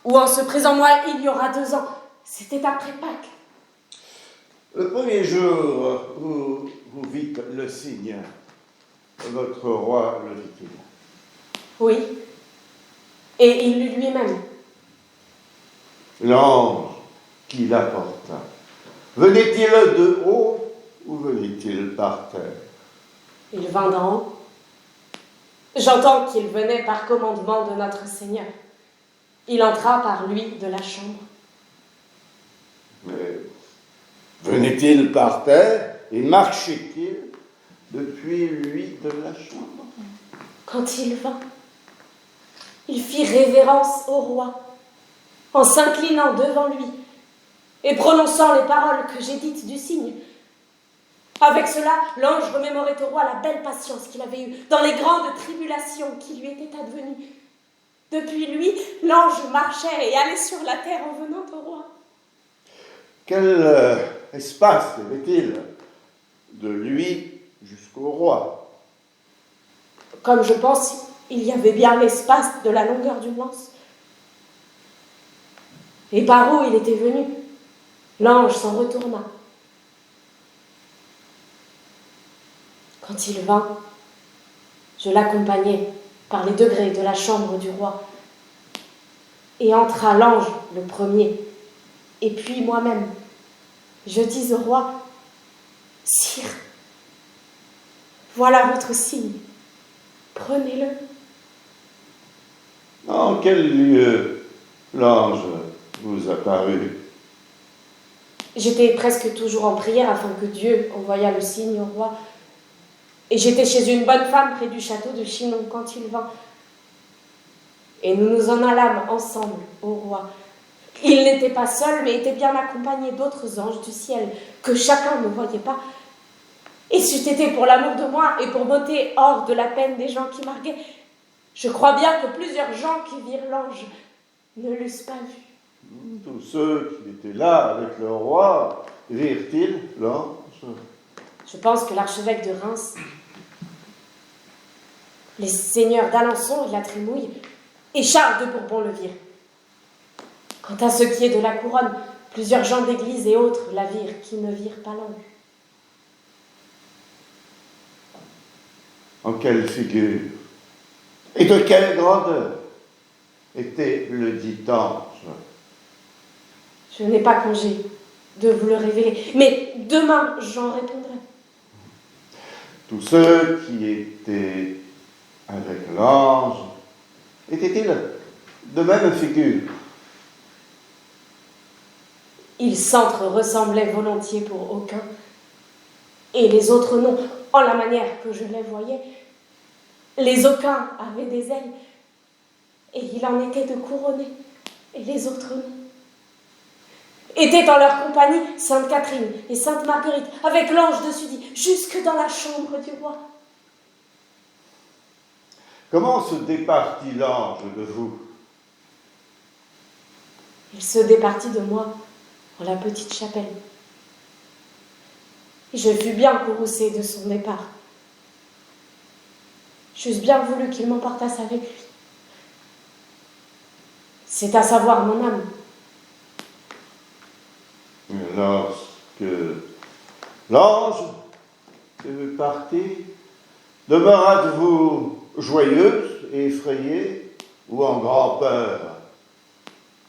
[SPEAKER 2] ou en ce présent mois, il y aura 2 ans. C'était après Pâques.
[SPEAKER 3] Le premier jour où vous vîtes le signe, votre roi le vit-il?
[SPEAKER 2] Oui, et il l'eut lui-même.
[SPEAKER 3] L'ange qui l'apporta, venait-il de haut ou venait-il par terre?
[SPEAKER 2] Il vint d'en haut. J'entends qu'il venait par commandement de notre Seigneur. Il entra par lui de la chambre.
[SPEAKER 3] Mais venait-il par terre et marchait-il depuis lui de la chambre?
[SPEAKER 2] Quand il vint, il fit révérence au roi, en s'inclinant devant lui et prononçant les paroles que j'ai dites du signe. Avec cela, l'ange remémorait au roi la belle patience qu'il avait eue dans les grandes tribulations qui lui étaient advenues. Depuis lui, l'ange marchait et allait sur la terre en venant au roi.
[SPEAKER 3] Quel espace y avait-il de lui jusqu'au roi?
[SPEAKER 2] Comme je pense, il y avait bien l'espace de la longueur d'une lance. Et par où il était venu, l'ange s'en retourna. Quand il vint, je l'accompagnai par les degrés de la chambre du roi. Et entra l'ange le premier, et puis moi-même. Je dis au roi, Sire, voilà votre signe, prenez-le.
[SPEAKER 1] En quel lieu l'ange vous apparut?
[SPEAKER 2] J'étais presque toujours en prière afin que Dieu envoyât le signe au roi. Et j'étais chez une bonne femme près du château de Chinon quand il vint. Et nous nous en allâmes ensemble au roi. Il n'était pas seul, mais était bien accompagné d'autres anges du ciel, que chacun ne voyait pas. Et c'eût été pour l'amour de moi et pour m'ôter hors de la peine des gens qui m'arguaient. Je crois bien que plusieurs gens qui virent l'ange ne l'eussent pas vu.
[SPEAKER 1] Tous ceux qui étaient là avec le roi, virent-ils l'ange?
[SPEAKER 2] Je pense que l'archevêque de Reims, les seigneurs d'Alençon et de la Trémouille, et Charles de Bourbon le virent. Quant à ce qui est de la couronne, plusieurs gens d'église et autres la virent, qui ne virent pas l'ange.
[SPEAKER 1] En quelle figure et de quelle grandeur était le dit ange?
[SPEAKER 2] Je n'ai pas congé de vous le révéler, mais demain j'en répondrai.
[SPEAKER 1] Tous ceux qui étaient avec l'ange étaient-ils de même figure?
[SPEAKER 2] Ils s'entre-ressemblaient volontiers pour aucun, et les autres non, en la manière que je les voyais. Les aucuns avaient des ailes, et il en était de couronnés, et les autres non. Étaient en leur compagnie Sainte Catherine et Sainte Marguerite, avec l'ange dessus dit, jusque dans la chambre du roi.
[SPEAKER 1] Comment se départit l'ange de vous?
[SPEAKER 2] Il se départit de moi dans la petite chapelle. Et je fus bien courroucée de son départ. J'eusse bien voulu qu'il m'emportasse avec lui. C'est à savoir mon âme.
[SPEAKER 1] Lorsque l'ange fut parti, demeurâtes-vous joyeuse et effrayée ou en grand peur?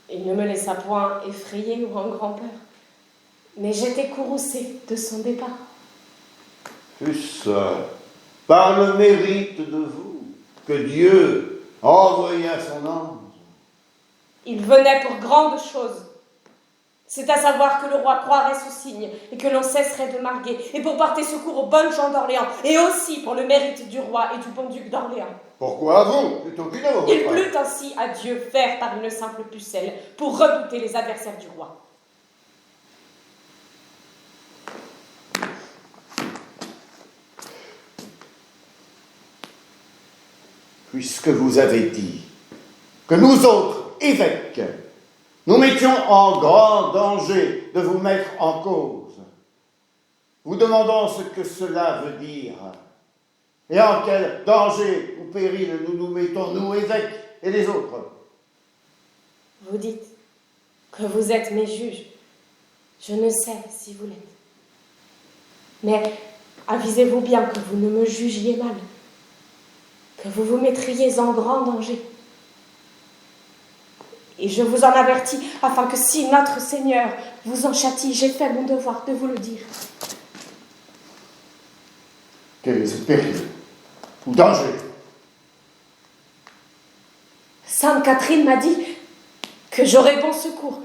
[SPEAKER 2] Il ne me laissa point effrayée ou en grand peur, mais j'étais courroucée de son départ.
[SPEAKER 1] Fût-ce par le mérite de vous que Dieu envoya son ange?
[SPEAKER 2] Il venait pour grandes choses. C'est à savoir que le roi croirait ce signe et que l'on cesserait de m'arguer, et pour porter secours aux bonnes gens d'Orléans, et aussi pour le mérite du roi et du bon duc d'Orléans.
[SPEAKER 1] Pourquoi vous plutôt qu'une autre?
[SPEAKER 2] Il plut ainsi à Dieu faire par une simple pucelle pour redouter les adversaires du roi.
[SPEAKER 1] Puisque vous avez dit que nous autres, évêques, nous mettions en grand danger de vous mettre en cause, vous demandons ce que cela veut dire et en quel danger ou péril nous nous mettons, nous, évêques et les autres.
[SPEAKER 2] Vous dites que vous êtes mes juges. Je ne sais si vous l'êtes. Mais avisez-vous bien que vous ne me jugiez mal, que vous vous mettriez en grand danger. Et je vous en avertis, afin que si notre Seigneur vous en châtie, j'ai fait mon devoir de vous le dire.
[SPEAKER 1] Quel est ce péril ou danger?
[SPEAKER 2] Sainte Catherine m'a dit que j'aurai bon secours.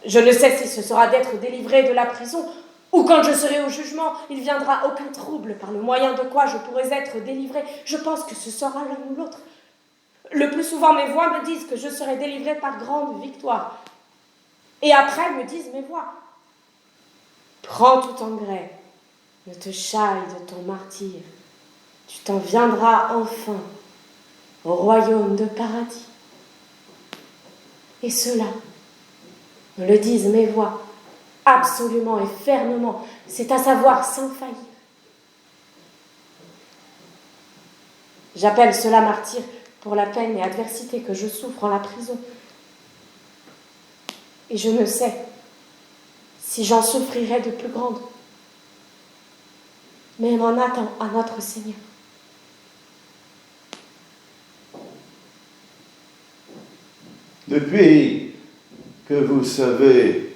[SPEAKER 2] Je ne sais si ce sera d'être délivré de la prison, ou quand je serai au jugement, il viendra aucun trouble, par le moyen de quoi je pourrais être délivré. Je pense que ce sera l'un ou l'autre. Le plus souvent, mes voix me disent que je serai délivrée par grande victoire. Et après, me disent mes voix, prends tout en gré, ne te chaille de ton martyre. Tu t'en viendras enfin au royaume de paradis. Et cela me le disent mes voix, absolument et fermement, c'est à savoir sans faillir. J'appelle cela martyr pour la peine et adversité que je souffre en la prison. Et je ne sais si j'en souffrirai de plus grande. Mais m'en attend à notre Seigneur.
[SPEAKER 1] Depuis que vous savez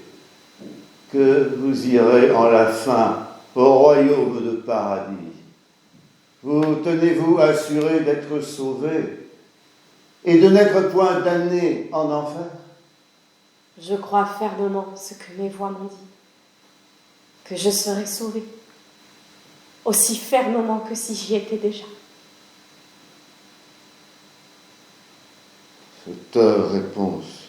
[SPEAKER 1] que vous irez en la fin au royaume de paradis, vous tenez-vous assuré d'être sauvé et de n'être point damné en enfer?
[SPEAKER 2] Je crois fermement ce que mes voix m'ont dit, que je serai sauvée, aussi fermement que si j'y étais déjà.
[SPEAKER 1] Cette réponse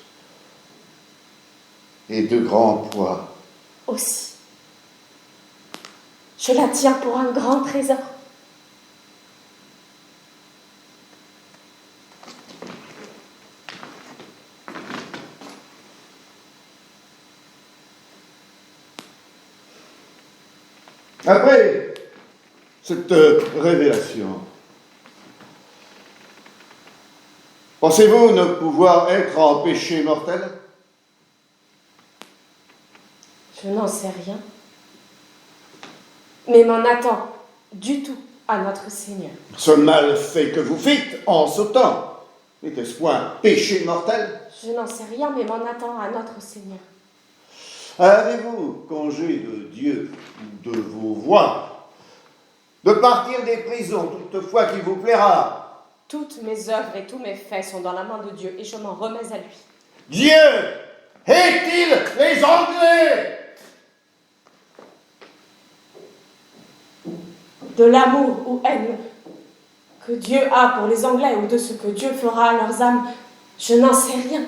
[SPEAKER 1] est de grand poids.
[SPEAKER 2] Aussi. Je la tiens pour un grand trésor.
[SPEAKER 1] Après cette révélation, pensez-vous ne pouvoir être en péché mortel?
[SPEAKER 2] Je n'en sais rien, mais m'en attend du tout à notre Seigneur.
[SPEAKER 1] Ce mal fait que vous fîtes en sautant, n'était-ce point péché mortel?
[SPEAKER 2] Je n'en sais rien, mais m'en attend à notre Seigneur.
[SPEAKER 1] Avez-vous congé de Dieu ou de vos voix de partir des prisons toutefois qu'il vous plaira?
[SPEAKER 2] Toutes mes œuvres et tous mes faits sont dans la main de Dieu et je m'en remets à lui.
[SPEAKER 1] Dieu hait-il les Anglais?
[SPEAKER 2] De l'amour ou haine que Dieu a pour les Anglais ou de ce que Dieu fera à leurs âmes, je n'en sais rien.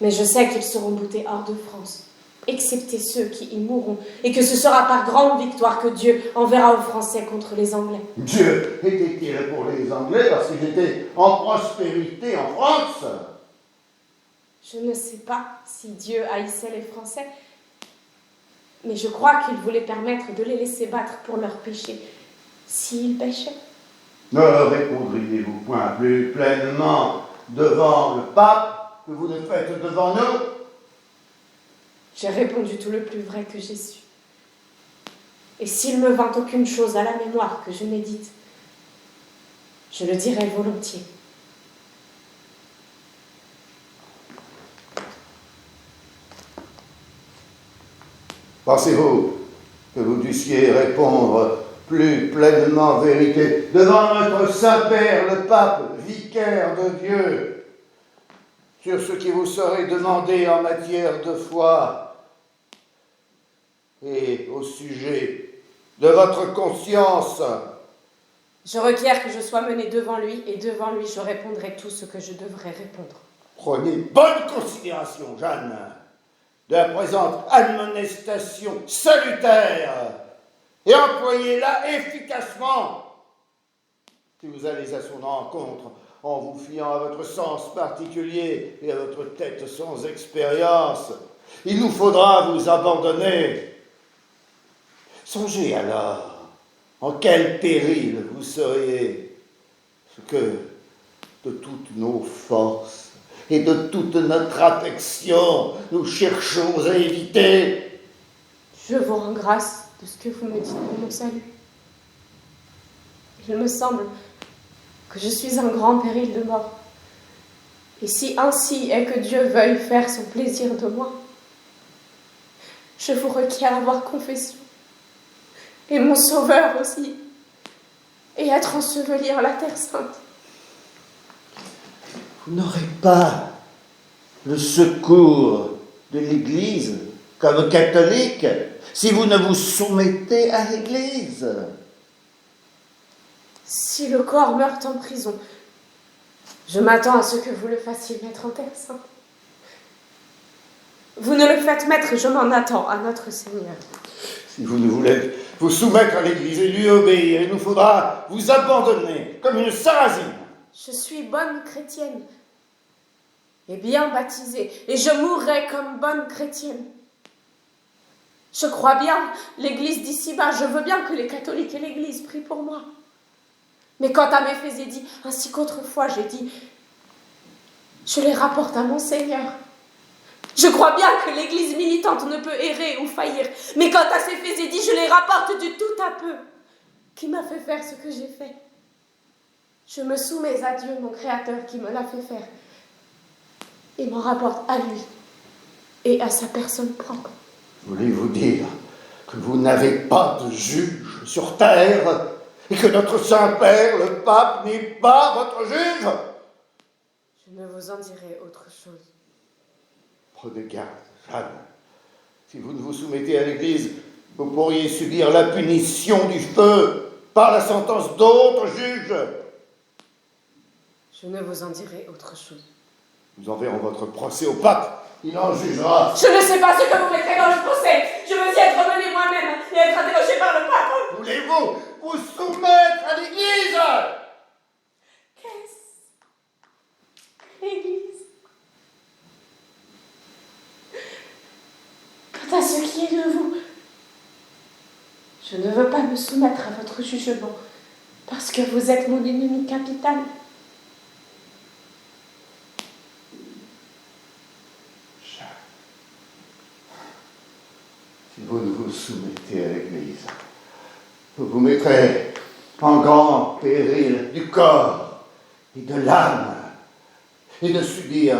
[SPEAKER 2] Mais je sais qu'ils seront boutés hors de France, excepté ceux qui y mourront, et que ce sera par grande victoire que Dieu enverra aux Français contre les Anglais.
[SPEAKER 1] Dieu était-il pour les Anglais parce qu'ils étaient en prospérité en France?
[SPEAKER 2] Je ne sais pas si Dieu haïssait les Français, mais je crois qu'il voulait permettre de les laisser battre pour leurs péchés, s'ils péchaient.
[SPEAKER 1] Ne répondriez-vous point plus pleinement devant le pape que vous ne faites devant nous?
[SPEAKER 2] J'ai répondu tout le plus vrai que j'ai su. Et s'il me vint aucune chose à la mémoire que je n'ai dite, je le dirai volontiers.
[SPEAKER 1] Pensez-vous que vous dussiez répondre plus pleinement vérité devant notre Saint-Père, le pape, vicaire de Dieu, sur ce qui vous serait demandé en matière de foi et au sujet de votre conscience?
[SPEAKER 2] Je requiers que je sois menée devant lui, et devant lui je répondrai tout ce que je devrais répondre.
[SPEAKER 1] Prenez bonne considération, Jeanne, de la présente admonestation salutaire et employez-la efficacement. Si vous allez à son encontre en vous fiant à votre sens particulier et à votre tête sans expérience, il nous faudra vous abandonner. Songez alors en quel péril vous seriez, ce que de toutes nos forces et de toute notre affection nous cherchons à éviter.
[SPEAKER 2] Je vous rends grâce de ce que vous me dites pour mon salut. Il me semble que je suis en grand péril de mort. Et si ainsi est que Dieu veuille faire son plaisir de moi, je vous requiers avoir confession, et mon Sauveur aussi, et être enseveli en la terre sainte.
[SPEAKER 1] Vous n'aurez pas le secours de l'Église comme catholique si vous ne vous soumettez à l'Église.
[SPEAKER 2] Si le corps meurt en prison, je m'attends à ce que vous le fassiez mettre en terre sainte. Vous ne le faites mettre et je m'en attends à notre Seigneur.
[SPEAKER 1] Si vous ne voulez vous soumettre à l'Église et lui obéir, il nous faudra vous abandonner comme une sarrasine.
[SPEAKER 2] Je suis bonne chrétienne et bien baptisée, et je mourrai comme bonne chrétienne. Je crois bien l'Église d'ici-bas, je veux bien que les catholiques et l'Église prient pour moi. Mais quant à mes faits et dits, ainsi qu'autrefois j'ai dit, je les rapporte à mon Seigneur. Je crois bien que l'Église militante ne peut errer ou faillir, mais quant à ces faits et dits, je les rapporte du tout à peu. Qui m'a fait faire ce que j'ai fait? Je me soumets à Dieu, mon Créateur, qui me l'a fait faire, et m'en rapporte à lui et à sa personne propre.
[SPEAKER 3] Voulez-vous dire que vous n'avez pas de juge sur terre et que notre Saint-Père, le pape, n'est pas votre juge?
[SPEAKER 2] Je ne vous en dirai autre chose.
[SPEAKER 3] Prenez garde, Jeanne. Si vous ne vous soumettez à l'Église, vous pourriez subir la punition du feu par la sentence d'autres juges.
[SPEAKER 2] Je ne vous en dirai autre chose.
[SPEAKER 3] Nous enverrons votre procès au pape. Il en jugera.
[SPEAKER 2] Je ne sais pas ce que vous mettrez dans le procès. Je veux y être menée moi-même et être interrogée par le pape.
[SPEAKER 3] Voulez-vous vous soumettre à l'Église?
[SPEAKER 2] Qu'est-ce l'Église? Quant à ce qui est de vous, je ne veux pas me soumettre à votre jugement parce que vous êtes mon ennemi capital.
[SPEAKER 3] Si vous ne vous soumettez à l'Église, vous vous mettrez en grand péril du corps et de l'âme, et de subir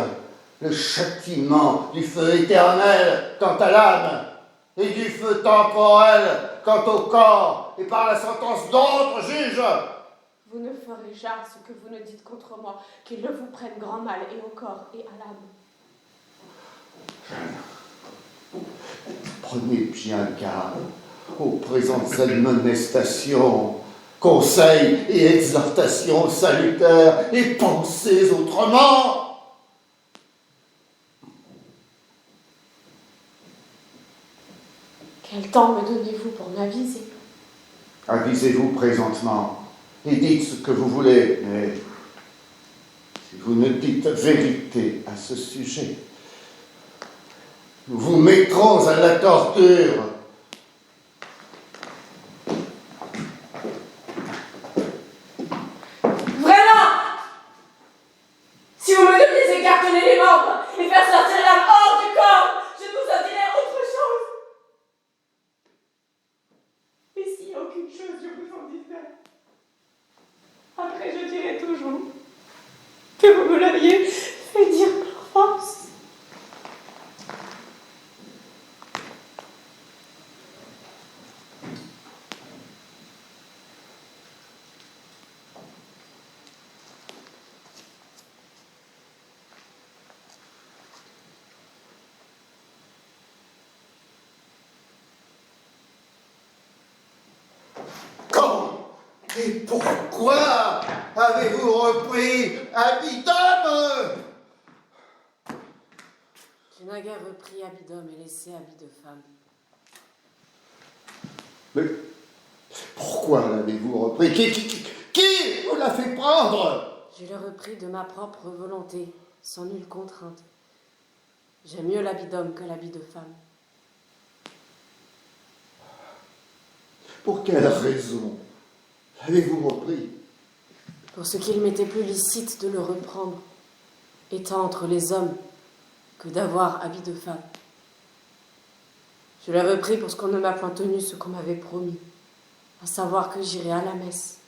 [SPEAKER 3] le châtiment du feu éternel quant à l'âme, et du feu temporel quant au corps, et par la sentence d'autres juges.
[SPEAKER 2] Vous ne ferez jamais ce que vous ne dites contre moi, qu'il ne vous prenne grand mal et au corps et à l'âme.
[SPEAKER 3] Prenez bien garde aux présentes admonestations, conseils et exhortations salutaires, et pensez autrement.
[SPEAKER 2] Quel temps me donnez-vous pour m'aviser?
[SPEAKER 3] Avisez-vous présentement et dites ce que vous voulez, mais si vous ne dites vérité à ce sujet, nous vous mettrons à la torture.
[SPEAKER 2] Vraiment? Si vous me deviez écarteler les membres et faire sortir l'âme hors du corps, je ne vous en dirai autre chose. Et s'il n'y a aucune chose, je vous en dirai. Après, je dirai toujours que vous me l'aviez fait dire par force.
[SPEAKER 3] Quand et pourquoi avez-vous repris habit d'homme?
[SPEAKER 2] J'ai naguère repris habit d'homme et laissé habit de femme.
[SPEAKER 3] Mais pourquoi l'avez-vous repris? Qui vous l'a fait prendre?
[SPEAKER 2] Je l'ai repris de ma propre volonté, sans nulle contrainte. J'aime mieux l'habit d'homme que l'habit de femme.
[SPEAKER 3] Pour quelle raison l'avez-vous repris?
[SPEAKER 2] Pour ce qu'il m'était plus licite de le reprendre, étant entre les hommes, que d'avoir habit de femme. Je l'ai repris parce qu'on ne m'a point tenu ce qu'on m'avait promis, à savoir que j'irais à la messe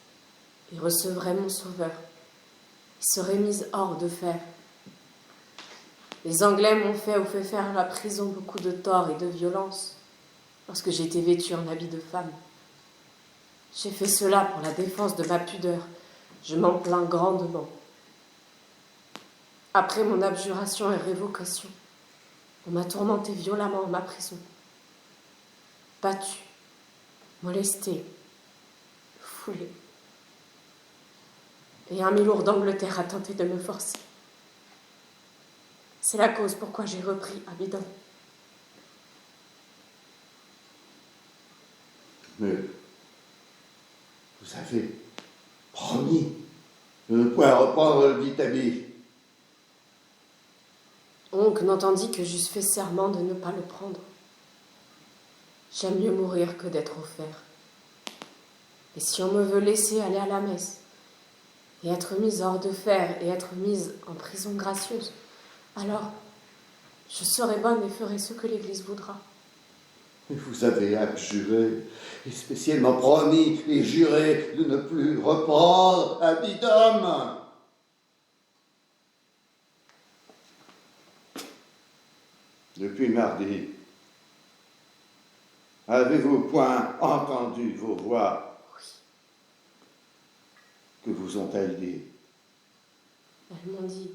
[SPEAKER 2] et recevrais mon Sauveur, et serais mise hors de fer. Les Anglais m'ont fait ou fait faire à la prison beaucoup de tort et de violence, lorsque j'étais vêtue en habit de femme. J'ai fait cela pour la défense de ma pudeur. Je m'en plains grandement. Après mon abjuration et révocation, on m'a tourmenté violemment en ma prison. Battu, molesté, foulé. Et un mi-lourd d'Angleterre a tenté de me forcer. C'est la cause pourquoi j'ai repris habit d'homme.
[SPEAKER 3] Mais vous avez promis de ne point reprendre le dit habit.
[SPEAKER 2] Oncle n'entendit que j'eusse fait serment de ne pas le prendre. J'aime mieux mourir que d'être offert. Et si on me veut laisser aller à la messe, et être mise hors de fer, et être mise en prison gracieuse, alors je serai bonne et ferai ce que l'Église voudra.
[SPEAKER 3] Et vous avez abjuré, et spécialement promis et juré de ne plus reprendre habit d'homme.
[SPEAKER 1] mardi. Avez-vous point entendu vos voix?
[SPEAKER 2] Oui.
[SPEAKER 1] Que vous ont-elles dit?
[SPEAKER 2] Elles m'ont dit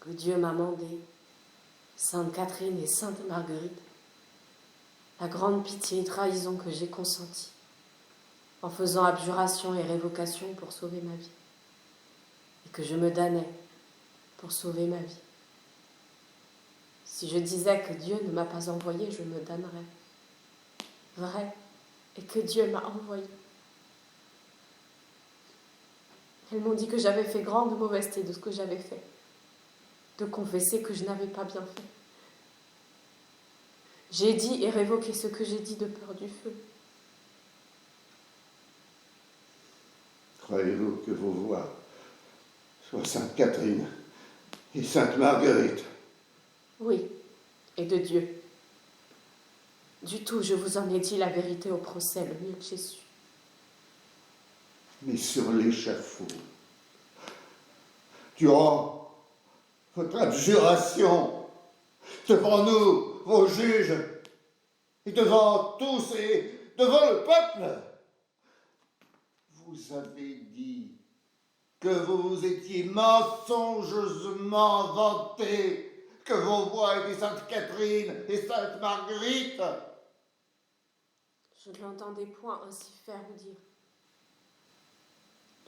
[SPEAKER 2] que Dieu m'a mandé, Sainte Catherine et Sainte Marguerite, la grande pitié et trahison que j'ai consentie, en faisant abjuration et révocation pour sauver ma vie, et que je me damnais pour sauver ma vie. Si je disais que Dieu ne m'a pas envoyé, je me damnerais. Vrai, et que Dieu m'a envoyé. Elles m'ont dit que j'avais fait grande mauvaiseté de ce que j'avais fait, de confesser que je n'avais pas bien fait. J'ai dit et révoqué ce que j'ai dit de peur du feu.
[SPEAKER 1] Croyez-vous que vos voix soient Sainte Catherine et Sainte Marguerite?
[SPEAKER 2] Oui, et de Dieu. Du tout, je vous en ai dit la vérité au procès, le mieux que j'ai su.
[SPEAKER 1] Mais sur l'échafaud, durant votre abjuration, devant nous, vos juges, et devant tous et devant le peuple, vous avez dit que vous vous étiez mensonger,usement vanté, que vos voix étaient Sainte Catherine et Sainte Marguerite.
[SPEAKER 2] Je ne l'entendais point ainsi faire ou dire.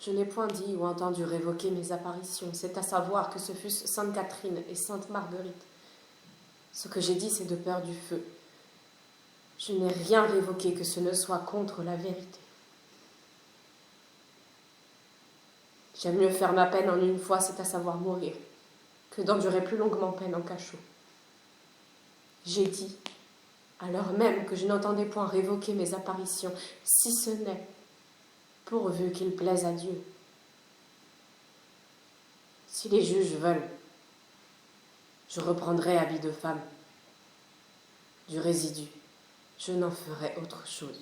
[SPEAKER 2] Je n'ai point dit ou entendu révoquer mes apparitions, c'est à savoir que ce fussent Sainte Catherine et Sainte Marguerite. Ce que j'ai dit, c'est de peur du feu. Je n'ai rien révoqué que ce ne soit contre la vérité. J'aime mieux faire ma peine en une fois, c'est à savoir mourir, que d'endurer plus longuement peine en cachot. J'ai dit, alors même que je n'entendais point révoquer mes apparitions, si ce n'est pourvu qu'il plaise à Dieu. Si les juges veulent, je reprendrai habit de femme. Du résidu, je n'en ferai autre chose.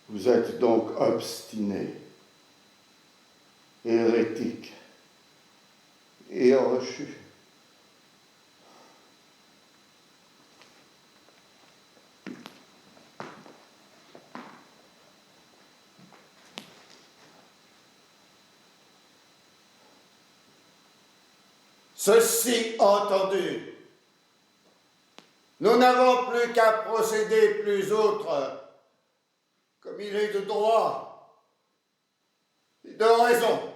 [SPEAKER 1] Vous êtes donc obstiné, hérétique et reçu.
[SPEAKER 3] Ceci entendu, nous n'avons plus qu'à procéder plus autre, comme il est de droit et de raison.